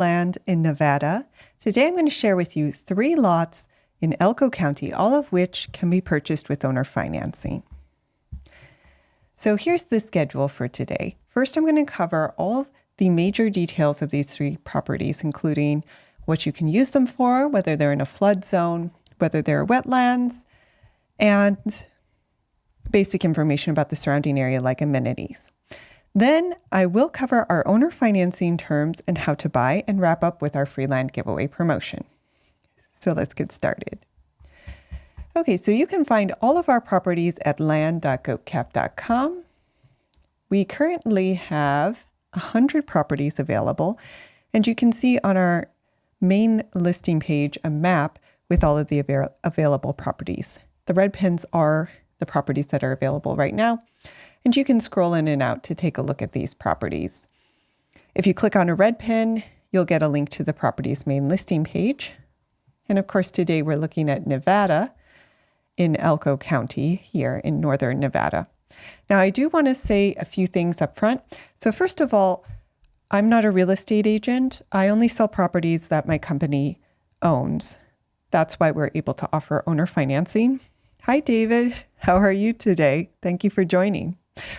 land in Nevada. Today I'm going to share with you 3 lots in Elko County, all of which can be purchased with owner financing. So here's the schedule for today. First, I'm going to cover all the major details of these 3 properties, including what you can use them for, whether they're in a flood zone, whether they're wetlands, and basic information about the surrounding area like amenities. Then I will cover our owner financing terms and how to buy, and wrap up with our free land giveaway promotion. So let's get started. Okay, so you can find all of our properties at land.goatcap.com. We currently have 100 properties available, and you can see on our main listing page a map with all of the available properties. The red pins are the properties that are available right now, and you can scroll in and out to take a look at these properties. If you click on a red pin, you'll get a link to the property's main listing page. And of course, today we're looking at Nevada in Elko County here in northern Nevada. Now, I do want to say a few things up front. So first of all, I'm not a real estate agent. I only sell properties that my company owns. That's why we're able to offer owner financing. Hi, David. How are you today? Thank you for joining.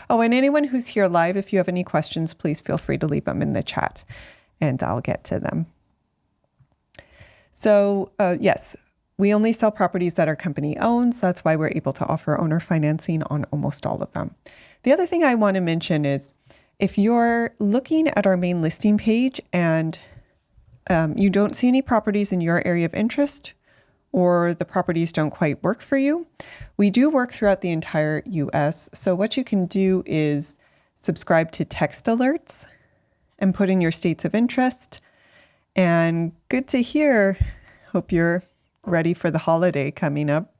Oh, and anyone who's here live, if you have any questions, please feel free to leave them in the chat and I'll get to them. So yes, we only sell properties that our company owns. That's why we're able to offer owner financing on almost all of them. The other thing I want to mention is if you're looking at our main listing page and you don't see any properties in your area of interest, or the properties don't quite work for you, we do work throughout the entire US. So what you can do is subscribe to text alerts and put in your states of interest. And good to hear. Hope you're ready for the holiday coming up.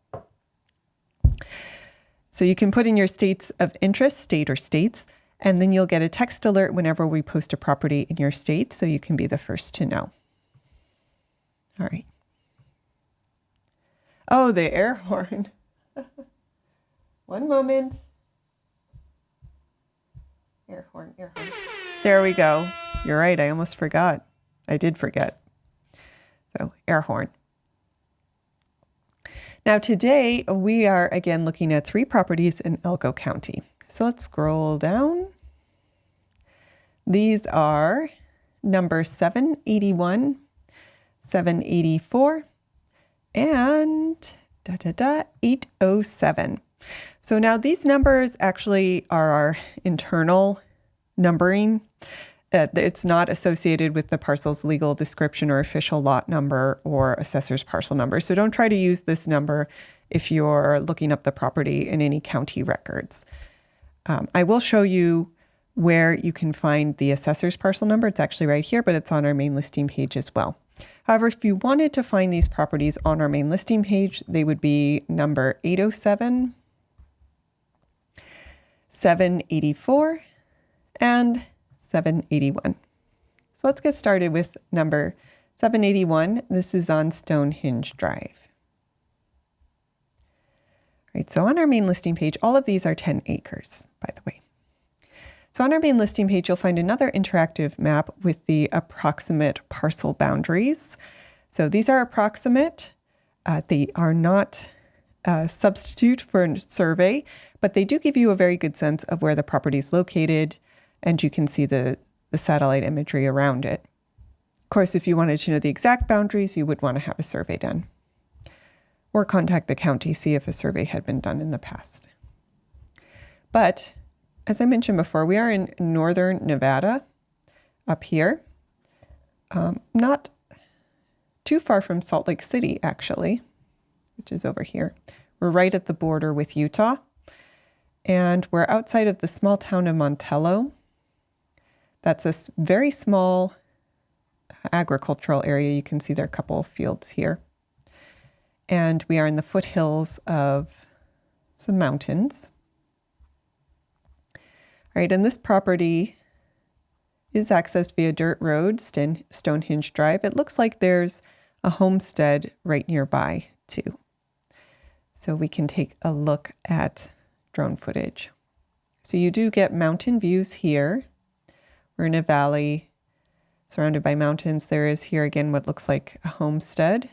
So you can put in your states of interest, state or states, and then you'll get a text alert whenever we post a property in your state, so you can be the first to know. All right. Oh, the air horn. One moment. Air horn, air horn. There we go. You're right. I almost forgot. I did forget. So, air horn. Now, today we are again looking at 3 properties in Elko County. So let's scroll down. These are number 781, 784, and 807. So now these numbers actually are our internal numbering. It's not associated with the parcel's legal description or official lot number or assessor's parcel number. So don't try to use this number if you're looking up the property in any county records. I will show you where you can find the assessor's parcel number. It's actually right here, but it's on our main listing page as well. However, if you wanted to find these properties on our main listing page, they would be number 807, 784, and 781. So let's get started with number 781. This is on Stonehenge Drive. All right, so on our main listing page, all of these are 10 acres, by the way. So on our main listing page, you'll find another interactive map with the approximate parcel boundaries. So these are approximate. They are not a substitute for a survey, but they do give you a very good sense of where the property is located, and you can see the satellite imagery around it. Of course, if you wanted to know the exact boundaries, you would want to have a survey done, or contact the county, see if a survey had been done in the past. But as I mentioned before, we are in northern Nevada up here, not too far from Salt Lake City, actually, which is over here. We're right at the border with Utah, and we're outside of the small town of Montello. That's a very small agricultural area. You can see there are a couple of fields here. And we are in the foothills of some mountains. All right, and this property is accessed via dirt road, Stonehenge Drive. It looks like there's a homestead right nearby too. So we can take a look at drone footage. So you do get mountain views here. We're in a valley surrounded by mountains. There is here again what looks like a homestead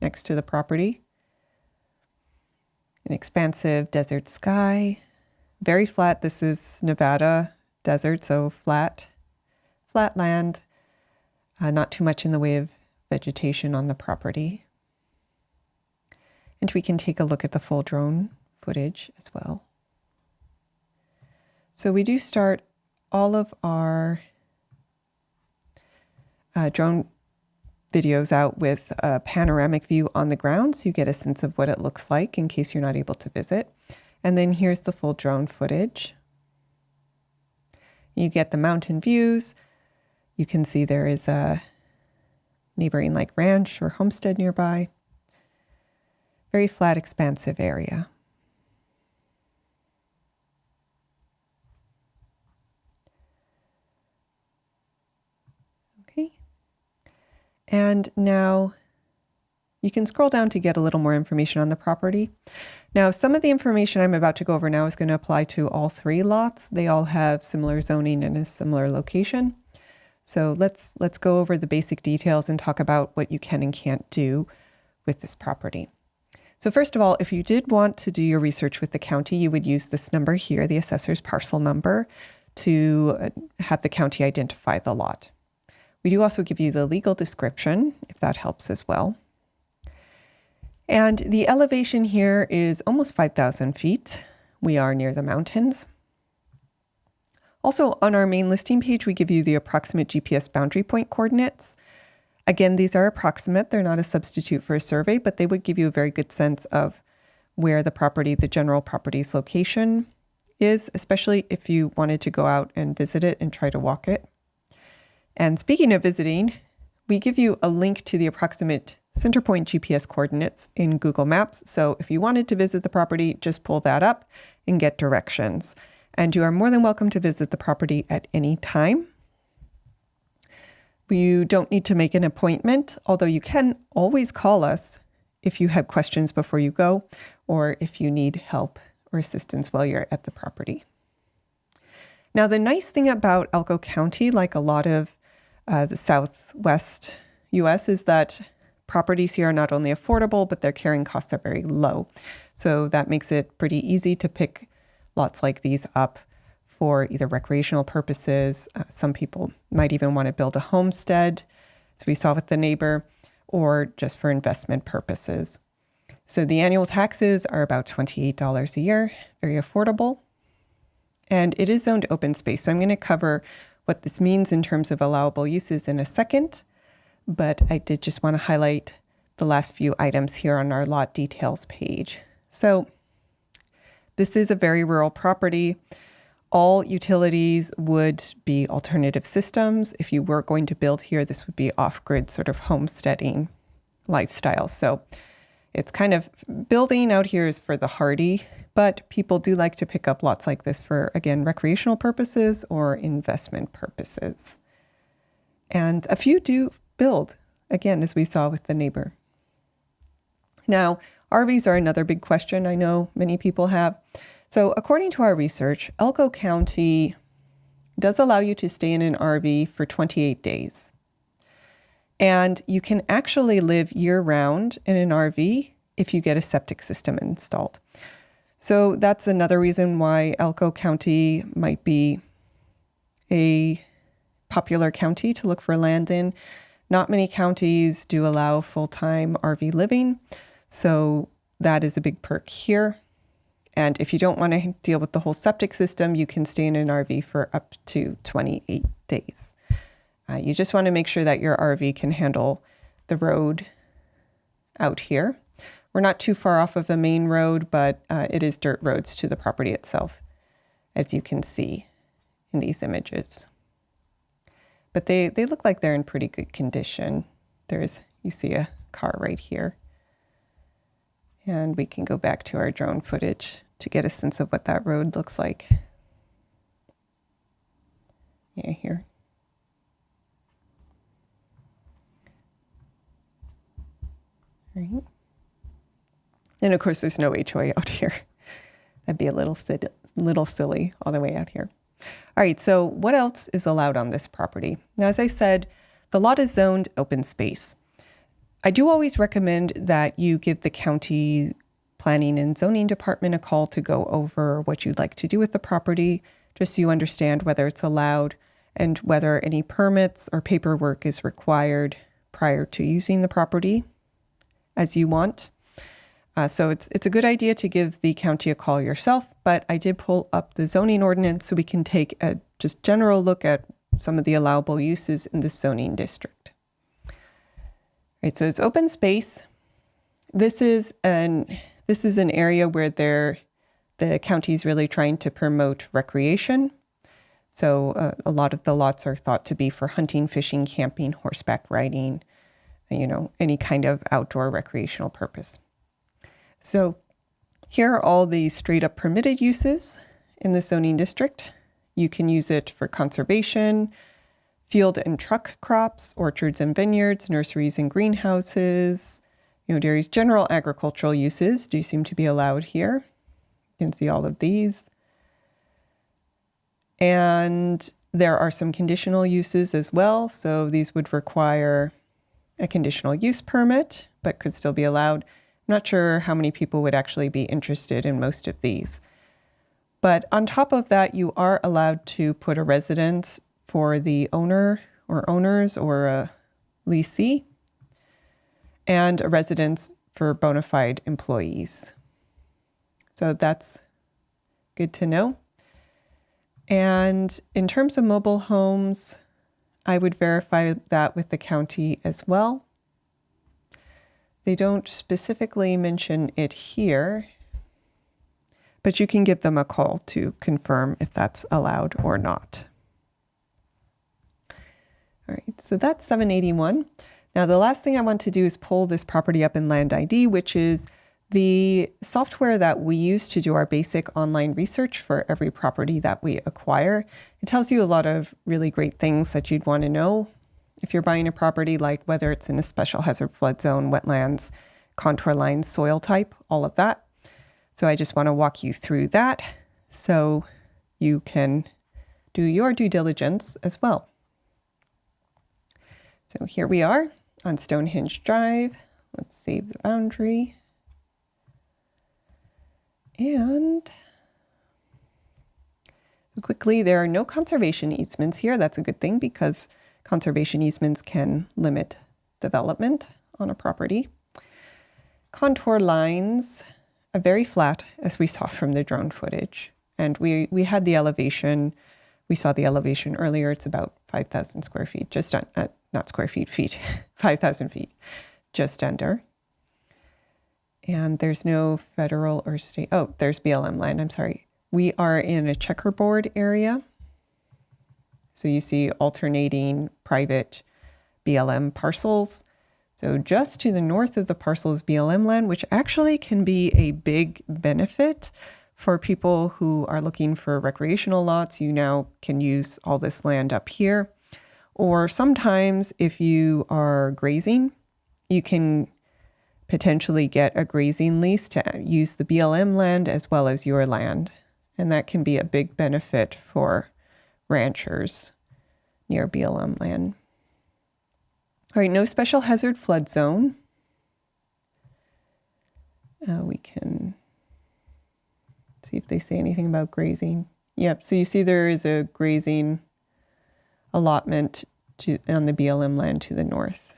next to the property. An expansive desert sky, very flat. This is Nevada desert, so flat land, not too much in the way of vegetation on the property. And we can take a look at the full drone footage as well. So we do start all of our drone videos out with a panoramic view on the ground, so you get a sense of what it looks like in case you're not able to visit. And then here's the full drone footage. You get the mountain views. You can see there is a neighboring like ranch or homestead nearby. Very flat, expansive area. Okay. And now you can scroll down to get a little more information on the property. Now, some of the information I'm about to go over now is going to apply to all 3 lots. They all have similar zoning and a similar location. So let's go over the basic details and talk about what you can and can't do with this property. So first of all, if you did want to do your research with the county, you would use this number here, the assessor's parcel number, to have the county identify the lot. We do also give you the legal description, if that helps as well. And the elevation here is almost 5,000 feet. We are near the mountains. Also, on our main listing page, we give you the approximate GPS boundary point coordinates. Again, these are approximate. They're not a substitute for a survey, but they would give you a very good sense of where the property, the general property's location is, especially if you wanted to go out and visit it and try to walk it. And speaking of visiting, we give you a link to the approximate center point GPS coordinates in Google Maps. So if you wanted to visit the property, just pull that up and get directions. And you are more than welcome to visit the property at any time. You don't need to make an appointment, although you can always call us if you have questions before you go, or if you need help or assistance while you're at the property. Now, the nice thing about Elko County, like a lot of the Southwest US, is that properties here are not only affordable, but their carrying costs are very low. So that makes it pretty easy to pick lots like these up for either recreational purposes. Some people might even want to build a homestead, as we saw with the neighbor, or just for investment purposes. So the annual taxes are about $28 a year, very affordable. And it is zoned open space. So I'm going to cover what this means in terms of allowable uses in a second. But I did just want to highlight the last few items here on our lot details page. So this is a very rural property. All utilities would be alternative systems. If you were going to build here, this would be off-grid sort of homesteading lifestyle. So it's kind of, building out here is for the hardy, but people do like to pick up lots like this for, again, recreational purposes or investment purposes. And a few do build, again, as we saw with the neighbor. Now, RVs are another big question I know many people have. So according to our research, Elko County does allow you to stay in an RV for 28 days. And you can actually live year-round in an RV if you get a septic system installed. So that's another reason why Elko County might be a popular county to look for land in. Not many counties do allow full-time RV living, so that is a big perk here. And if you don't want to deal with the whole septic system, you can stay in an RV for up to 28 days. You just want to make sure that your RV can handle the road out here. We're not too far off of a main road, but it is dirt roads to the property itself, as you can see in these images. But they look like they're in pretty good condition. You see a car right here. And we can go back to our drone footage to get a sense of what that road looks like. Yeah, here. Right. And of course, there's no HOA out here. That'd be a little silly all the way out here. All right, so what else is allowed on this property? Now, as I said, the lot is zoned open space. I do always recommend that you give the county planning and zoning department a call to go over what you'd like to do with the property, just so you understand whether it's allowed and whether any permits or paperwork is required prior to using the property as you want. So it's a good idea to give the county a call yourself, but I did pull up the zoning ordinance so we can take a just general look at some of the allowable uses in the zoning district. Right, so it's open space. This is an area where the county is really trying to promote recreation. So a lot of the lots are thought to be for hunting, fishing, camping, horseback riding, any kind of outdoor recreational purpose. So here are all the straight up permitted uses in the zoning district. You can use it for conservation, field and truck crops, orchards and vineyards, nurseries and greenhouses. There's general agricultural uses do seem to be allowed here. You can see all of these. And there are some conditional uses as well. So these would require a conditional use permit, but could still be allowed. I'm not sure how many people would actually be interested in most of these. But on top of that, you are allowed to put a residence for the owner or owners or a leasee, and a residence for bona fide employees. So that's good to know. And in terms of mobile homes, I would verify that with the county as well. They don't specifically mention it here, but you can give them a call to confirm if that's allowed or not. All right, so that's 781. Now, the last thing I want to do is pull this property up in Land ID, which is the software that we use to do our basic online research for every property that we acquire. It tells you a lot of really great things that you'd want to know if you're buying a property, like whether it's in a special hazard flood zone, wetlands, contour lines, soil type, all of that. So I just want to walk you through that so you can do your due diligence as well. So here we are on Stonehenge Drive. Let's save the boundary. And quickly, there are no conservation easements here. That's a good thing because conservation easements can limit development on a property. Contour lines are very flat, as we saw from the drone footage. And we had the elevation. We saw the elevation earlier. It's about 5,000 square feet, not square feet, feet, 5,000 feet, just under. And there's no federal or state. Oh, there's BLM land. I'm sorry. We are in a checkerboard area. So you see alternating private BLM parcels. So just to the north of the parcel is BLM land, which actually can be a big benefit for people who are looking for recreational lots. You now can use all this land up here. Or sometimes if you are grazing, you can potentially get a grazing lease to use the BLM land as well as your land. And that can be a big benefit for ranchers near BLM land. All right, no special hazard flood zone. We can see if they say anything about grazing. Yep, so you see there is a grazing allotment on the BLM land to the north.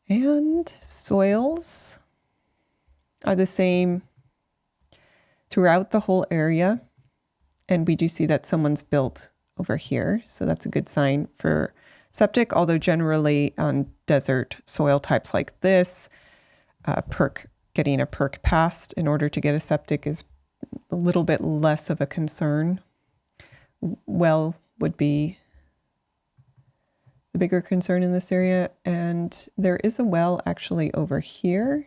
And soils are the same throughout the whole area. And we do see that someone's built over here. So that's a good sign for septic, although generally on desert soil types like this, getting a perk passed in order to get a septic is a little bit less of a concern. Well would be the bigger concern in this area. And there is a well actually over here.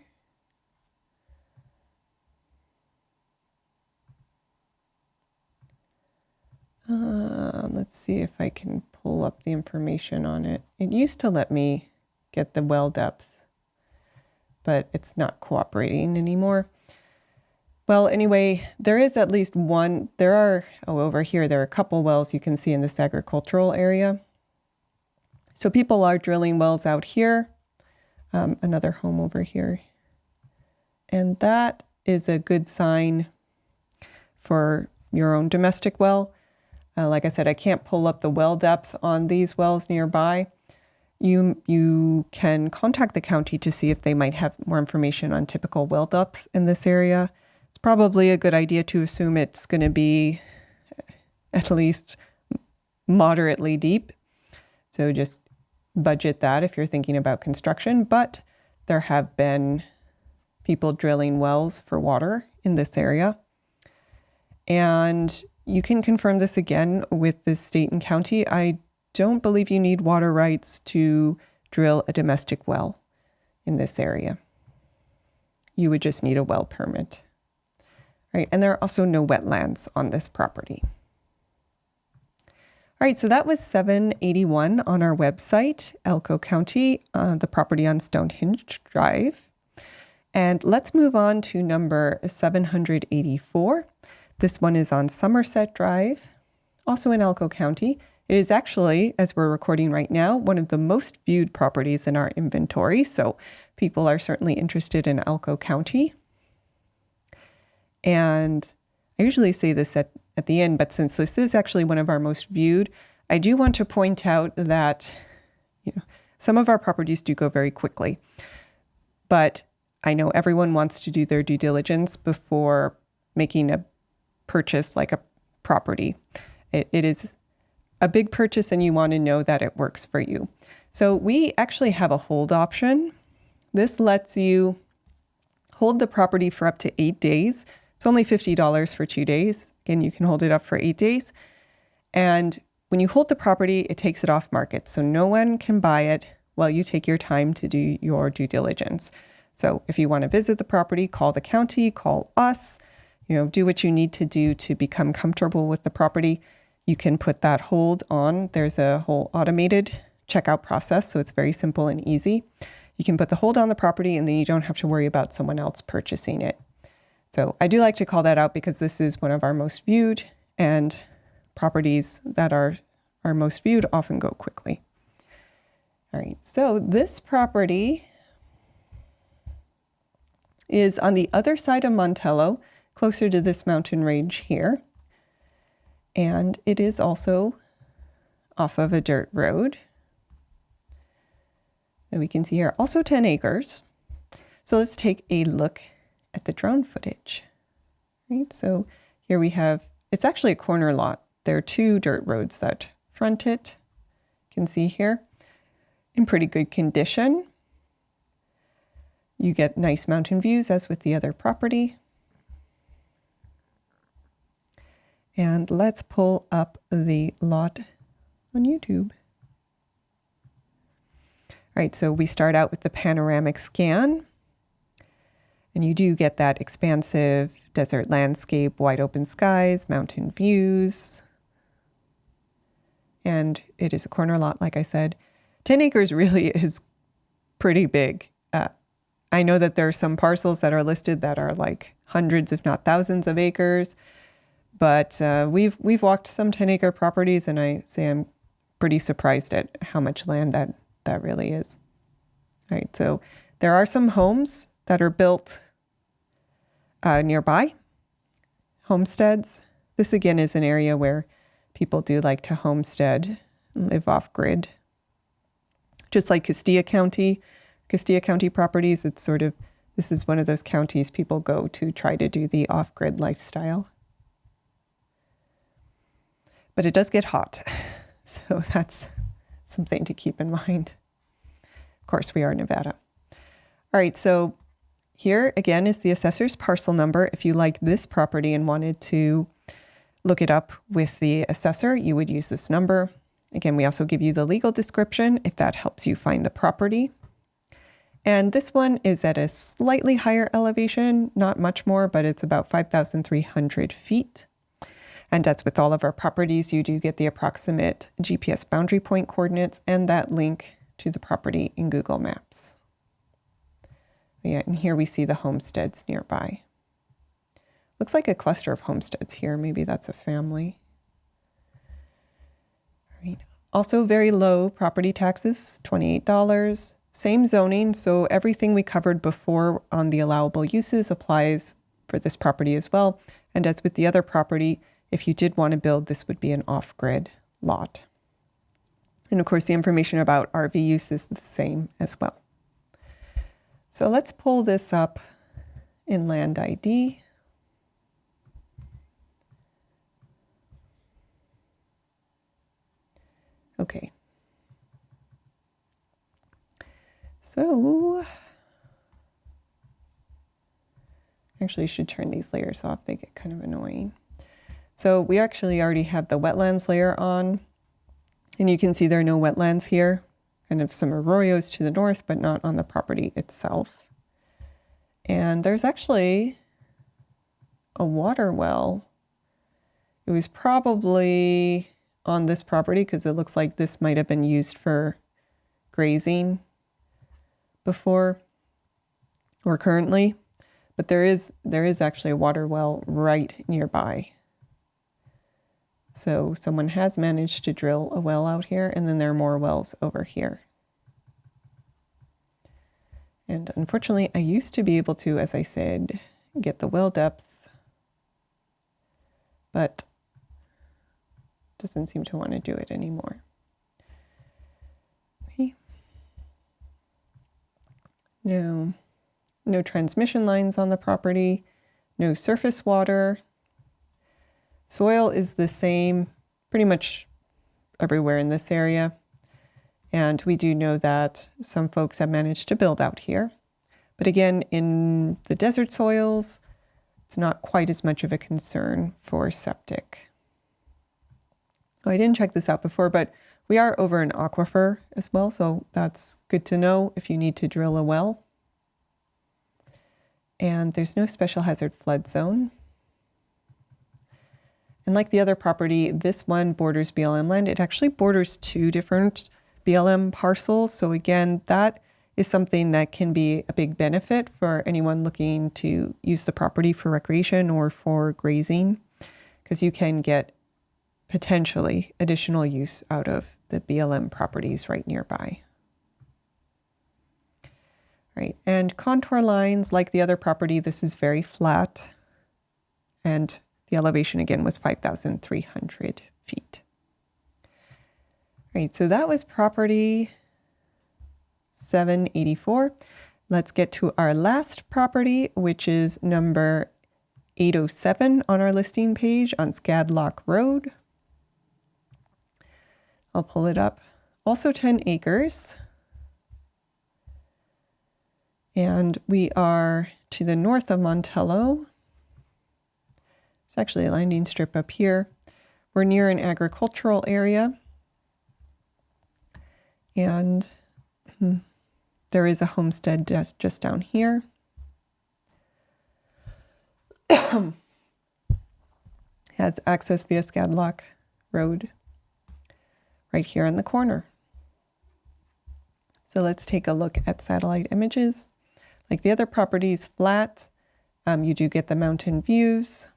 Let's see if I can pull up the information on it. It used to let me get the well depth, but it's not cooperating anymore. Well, anyway, there is at least one. Over here, there are a couple wells you can see in this agricultural area. So people are drilling wells out here. Another home over here. And that is a good sign for your own domestic well. Like I said, I can't pull up the well depth on these wells nearby. You can contact the county to see if they might have more information on typical well depth in this area. It's probably a good idea to assume it's going to be at least moderately deep. So just budget that if you're thinking about construction. But there have been people drilling wells for water in this area. And you can confirm this again with the state and county. I don't believe you need water rights to drill a domestic well in this area. You would just need a well permit. Right, and there are also no wetlands on this property. All right, so that was 781 on our website, Elko County, the property on Stonehenge Drive. And let's move on to number 784. This one is on Somerset Drive, also in Elko County. It is actually, as we're recording right now, one of the most viewed properties in our inventory. So people are certainly interested in Elko County. And I usually say this at the end, but since this is actually one of our most viewed, I do want to point out that some of our properties do go very quickly. But I know everyone wants to do their due diligence before making a purchase like a property. It is a big purchase and you want to know that it works for you. So we actually have a hold option. This lets you hold the property for up to 8 days. It's only $50 for 2 days. Again, you can hold it up for 8 days. And when you hold the property, it takes it off market. So no one can buy it while you take your time to do your due diligence. So if you want to visit the property, call the county, call us, do what you need to do to become comfortable with the property. You can put that hold on. There's a whole automated checkout process, so it's very simple and easy. You can put the hold on the property and then you don't have to worry about someone else purchasing it. So I do like to call that out because this is one of our most viewed, and properties that are most viewed often go quickly. All right, so this property is on the other side of Montello, closer to this mountain range here. And it is also off of a dirt road that we can see here. Also 10 acres. So let's take a look at the drone footage. Right, so here we have, it's actually a corner lot. There are 2 dirt roads that front it. You can see here in pretty good condition. You get nice mountain views as with the other property. And let's pull up the lot on YouTube. All right, so we start out with the panoramic scan. And you do get that expansive desert landscape, wide open skies, mountain views. And it is a corner lot, like I said. 10 acres really is pretty big. I know that there are some parcels that are listed that are like hundreds, if not thousands of acres. But we've walked some 10-acre properties, and I say I'm pretty surprised at how much land that really is. All right, so there are some homes that are built nearby, homesteads. This again is an area where people do like to homestead and live off grid. Just like Castilla County properties, this is one of those counties people go to try to do the off-grid lifestyle. But it does get hot, so that's something to keep in mind. Of course, we are Nevada. All right, so here again is the assessor's parcel number. If you like this property and wanted to look it up with the assessor, you would use this number. Again, we also give you the legal description if that helps you find the property. And this one is at a slightly higher elevation, not much more, but it's about 5,300 feet. And as with all of our properties, you do get the approximate GPS boundary point coordinates and that link to the property in Google Maps. Yeah, and here we see the homesteads nearby. Looks like a cluster of homesteads here. Maybe that's a family. All right. Also very low property taxes, $28. Same zoning, so everything we covered before on the allowable uses applies for this property as well. And as with the other property, if you did want to build, this would be an off-grid lot. And of course, the information about RV use is the same as well. So let's pull this up in Land ID. Okay. So, actually, I should turn these layers off. They get kind of annoying. So we actually already have the wetlands layer on, and you can see there are no wetlands here. Kind of some arroyos to the north, but not on the property itself. And there's actually a water well. It was probably on this property because it looks like this might have been used for grazing before or currently, but there is actually a water well right nearby. So someone has managed to drill a well out here, and then there are more wells over here. And unfortunately, I used to be able to, as I said, get the well depth, but doesn't seem to want to do it anymore. Okay. No transmission lines on the property, no surface water. Soil is the same pretty much everywhere in this area. And we do know that some folks have managed to build out here. But again, in the desert soils, it's not quite as much of a concern for septic. Oh, I didn't check this out before, but we are over an aquifer as well, so that's good to know if you need to drill a well. And there's no special hazard flood zone. And like the other property, this one borders BLM land. It actually borders two different BLM parcels. So again, that is something that can be a big benefit for anyone looking to use the property for recreation or for grazing, because you can get potentially additional use out of the BLM properties right nearby. Right, and contour lines, like the other property, this is very flat, and the elevation again was 5,300 feet. Right, so that was property 784. Let's get to our last property, which is number 807 on our listing page on Scadlock Road. I'll pull it up. Also 10 acres. And we are to the north of Montello. There's actually a landing strip up here. We're near an agricultural area. And there is a homestead just down here. Has access via Scadlock Road right here in the corner. So let's take a look at satellite images. Like the other properties, flat, you do get the mountain views,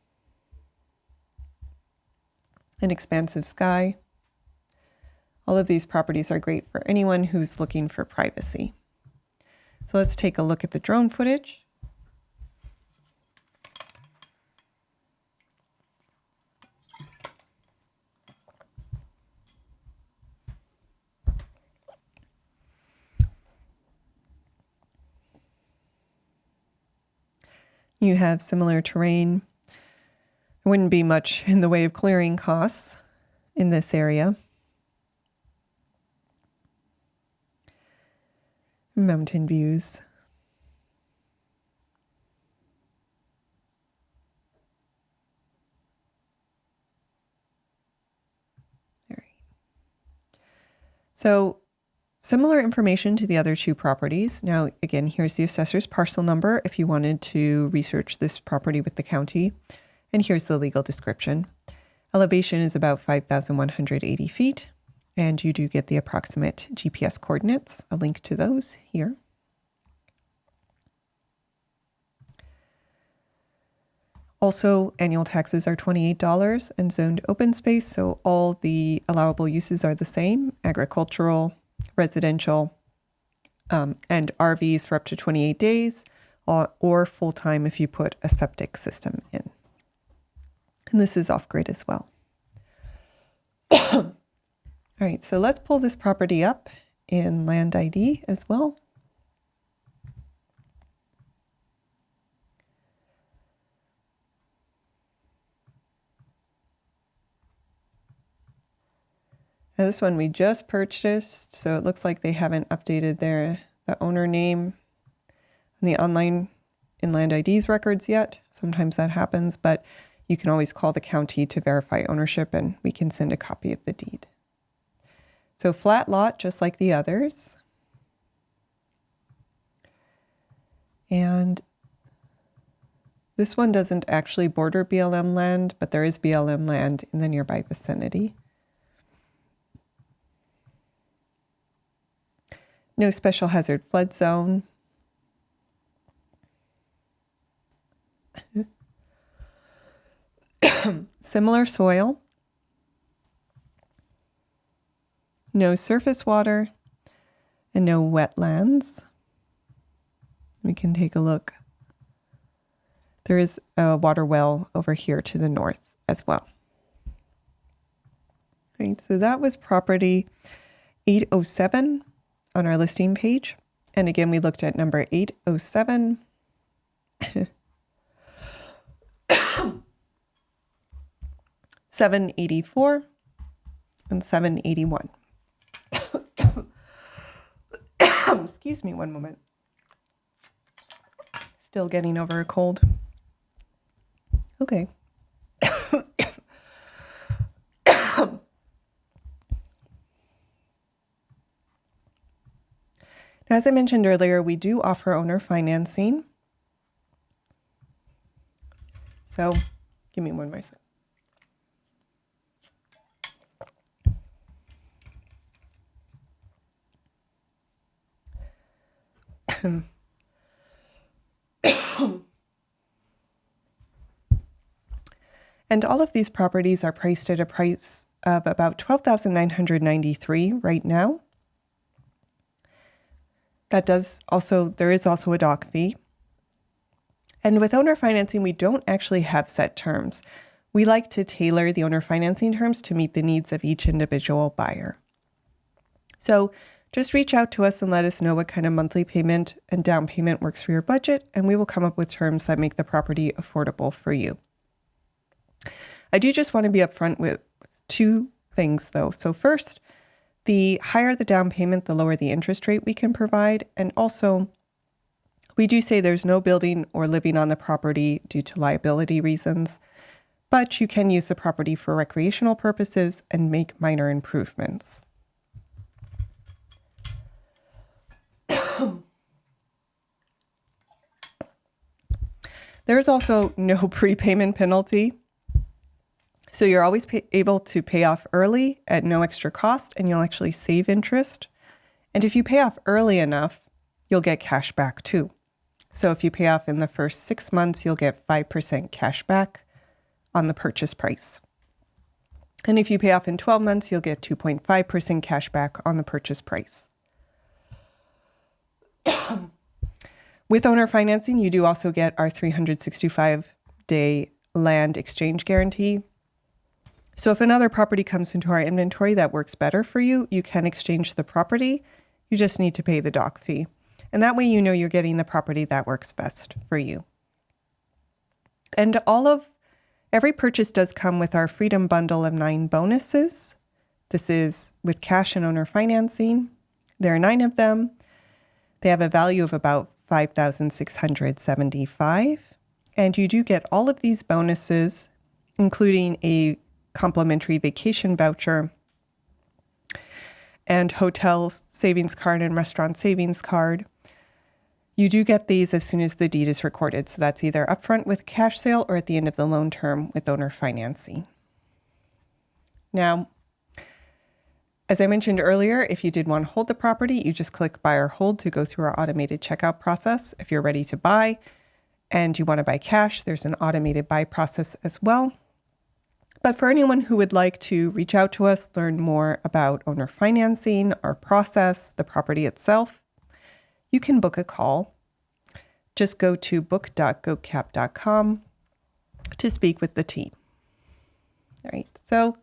an expansive sky. All of these properties are great for anyone who's looking for privacy. So let's take a look at the drone footage. You have similar terrain. There wouldn't be much in the way of clearing costs in this area. Mountain views. All right. So similar information to the other two properties. Now, again, here's the assessor's parcel number if you wanted to research this property with the county. And here's the legal description. Elevation is about 5,180 feet, and you do get the approximate GPS coordinates. A link to those here. Also, annual taxes are $28 and zoned open space, so all the allowable uses are the same: agricultural, residential, and RVs for up to 28 days, or full-time if you put a septic system in. And this is off-grid as well. All right, so let's pull this property up in Land ID as well. Now this one we just purchased, so it looks like they haven't updated the owner name and the online in Land ID's records yet. Sometimes that happens, but you can always call the county to verify ownership and we can send a copy of the deed. So flat lot, just like the others. And this one doesn't actually border BLM land, but there is BLM land in the nearby vicinity. No special hazard flood zone. Similar soil. No surface water and no wetlands. We can take a look. There is a water well over here to the north as well. Right, so that was property 807 on our listing page. And again, we looked at number 807. 784 and 781. Excuse me one moment. Still getting over a cold. Okay. Now, as I mentioned earlier, we do offer owner financing. So give me one more second. And all of these properties are priced at a price of about $12,993 right now. There is also a dock fee. And with owner financing, we don't actually have set terms. We like to tailor the owner financing terms to meet the needs of each individual buyer. So just reach out to us and let us know what kind of monthly payment and down payment works for your budget, and we will come up with terms that make the property affordable for you. I do just want to be upfront with two things, though. So first, the higher the down payment, the lower the interest rate we can provide. And also, we do say there's no building or living on the property due to liability reasons, but you can use the property for recreational purposes and make minor improvements. There's also no prepayment penalty. So you're always able to pay off early at no extra cost, and you'll actually save interest. And if you pay off early enough, you'll get cash back too. So if you pay off in the first 6 months, you'll get 5% cash back on the purchase price. And if you pay off in 12 months, you'll get 2.5% cash back on the purchase price. With owner financing, you do also get our 365-day land exchange guarantee. So if another property comes into our inventory that works better for you, you can exchange the property. You just need to pay the dock fee. And that way you know you're getting the property that works best for you. And every purchase does come with our Freedom Bundle of 9 bonuses. This is with cash and owner financing. There are 9 of them. They have a value of about $5,675. And you do get all of these bonuses, including a complimentary vacation voucher and hotel savings card and restaurant savings card. You do get these as soon as the deed is recorded. So that's either upfront with cash sale or at the end of the loan term with owner financing. Now, as I mentioned earlier, if you did want to hold the property, you just click buy or hold to go through our automated checkout process if you're ready to buy. and you want to buy cash, there's an automated buy process as well. But for anyone who would like to reach out to us, learn more about owner financing, our process, the property itself, you can book a call. Just go to book.gocap.com to speak with the team. All right, so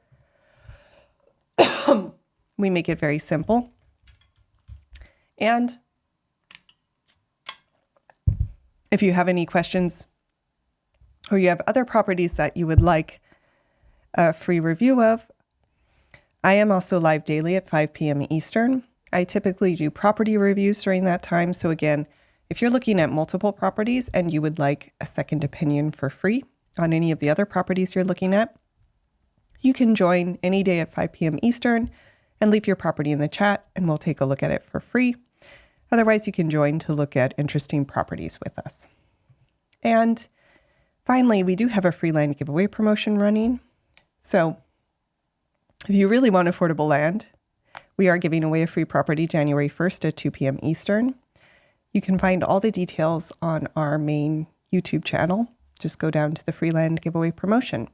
we make it very simple. And if you have any questions or you have other properties that you would like a free review of, I am also live daily at 5 p.m. Eastern. I typically do property reviews during that time. So again, if you're looking at multiple properties and you would like a second opinion for free on any of the other properties you're looking at, you can join any day at 5 p.m. Eastern and leave your property in the chat and we'll take a look at it for free. Otherwise, you can join to look at interesting properties with us. And finally, we do have a free land giveaway promotion running. So if you really want affordable land, we are giving away a free property January 1st at 2 p.m. Eastern. You can find all the details on our main YouTube channel. Just go down to the free land giveaway promotion.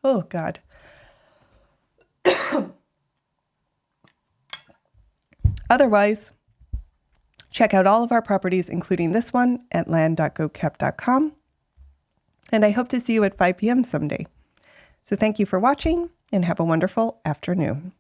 Oh, God. Otherwise, check out all of our properties, including this one, at land.gocap.com. And I hope to see you at 5 p.m. someday. So thank you for watching and have a wonderful afternoon.